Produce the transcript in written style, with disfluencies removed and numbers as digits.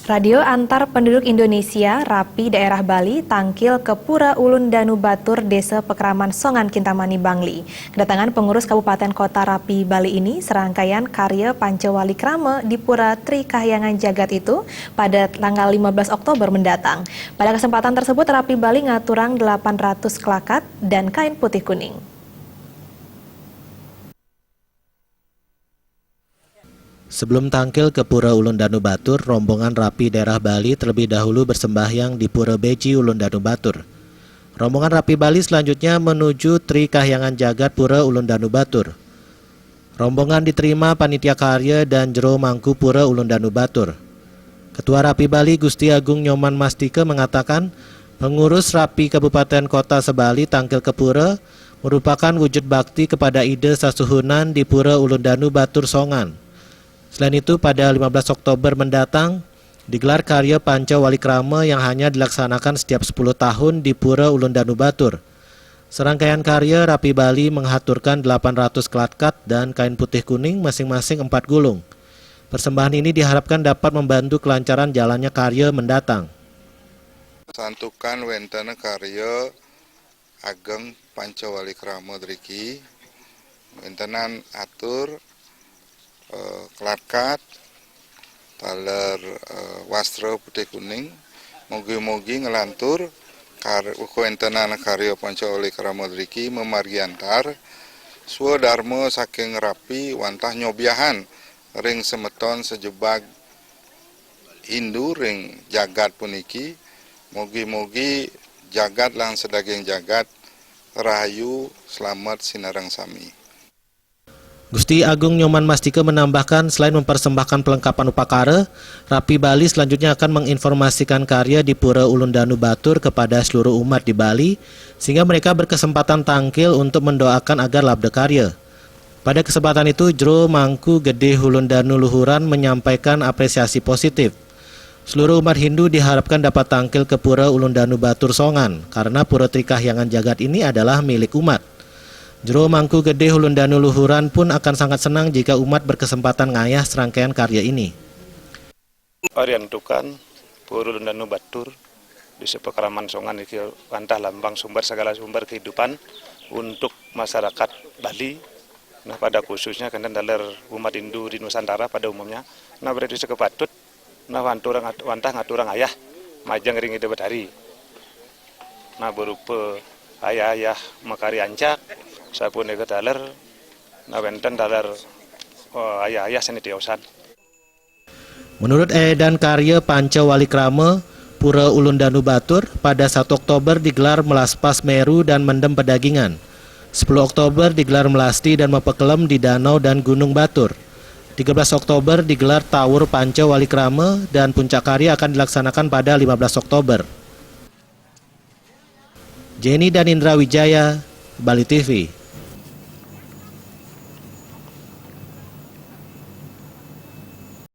Radio antar penduduk Indonesia, Rapi daerah Bali, tangkil ke Pura Ulun Danu Batur, Desa Pekraman Songan, Kintamani, Bangli. Kedatangan pengurus Kabupaten Kota Rapi, Bali ini serangkaian karya Pancawali Krama di Pura Tri Kahyangan Jagat itu pada tanggal 15 Oktober mendatang. Pada kesempatan tersebut, Rapi Bali ngaturang 800 kelakat dan kain putih kuning. Sebelum tangkil ke Pura Ulun Danu Batur, rombongan Rapi daerah Bali terlebih dahulu bersembahyang di Pura Beji Ulun Danu Batur. Rombongan Rapi Bali selanjutnya menuju Tri Kahyangan Jagat Pura Ulun Danu Batur. Rombongan diterima panitia karya dan jero mangku Pura Ulun Danu Batur. Ketua Rapi Bali Gusti Agung Nyoman Mastika mengatakan, pengurus Rapi Kabupaten Kota Sebali tangkil ke Pura merupakan wujud bakti kepada ide sasuhunan di Pura Ulun Danu Batur Songan. Selain itu, pada 15 Oktober mendatang, digelar karya Pancawali Krama yang hanya dilaksanakan setiap 10 tahun di Pura Ulun Danu Batur. Serangkaian karya Rapi Bali menghaturkan 800 klatkat dan kain putih kuning masing-masing 4 gulung. Persembahan ini diharapkan dapat membantu kelancaran jalannya karya mendatang. Santukan wentana karya Ageng Pancawali Krama driki, wentenan atur klatkat, taler wastra putih kuning, mogi-mogi ngelantur kuentenan karya Pancawali Krama driki memargiantar swadharma saking Rapi wantah nyobiahan ring semeton sejebag Hindu ring jagat puniki, mogi-mogi jagat lang sedaging jagat rahayu selamat sinarang sami. Gusti Agung Nyoman Mastika menambahkan, selain mempersembahkan pelengkapan upakara, Rapi Bali selanjutnya akan menginformasikan karya di Pura Ulun Danu Batur kepada seluruh umat di Bali, sehingga mereka berkesempatan tangkil untuk mendoakan agar labda karya. Pada kesempatan itu, jero mangku Gede Ulun Danu Luhuran menyampaikan apresiasi positif. Seluruh umat Hindu diharapkan dapat tangkil ke Pura Ulun Danu Batur Songan, karena Pura Tri Kahyangan Jagat ini adalah milik umat. Jero mangku Gede Ulun Danu Luhuran pun akan sangat senang jika umat berkesempatan ngayah serangkaian karya ini. Orientukan Pura Ulun Danu Batur di Pekraman Songan iki wantah lambang sumber segala sumber kehidupan untuk masyarakat Bali. Nah, pada khususnya kan daler umat Hindu di Nusantara pada umumnya. Nah, berarti sekepatut nah wantah ngaturang ayah majang ring ide bedari. Nah, berupa ayah makari ancak sapun ega daler nah wenten daler ayah seni tiosan. Menurut edan karya Pancawali Krama, Pura Ulun Danu Batur pada 1 Oktober digelar melaspas Meru dan mendem pedagingan. 10 Oktober digelar melasti dan mepekelem di danau dan gunung Batur. 13 Oktober digelar Tawur Pancawali Krama dan puncak karya akan dilaksanakan pada 15 Oktober. Jenny dan Indra Wijaya, Bali TV.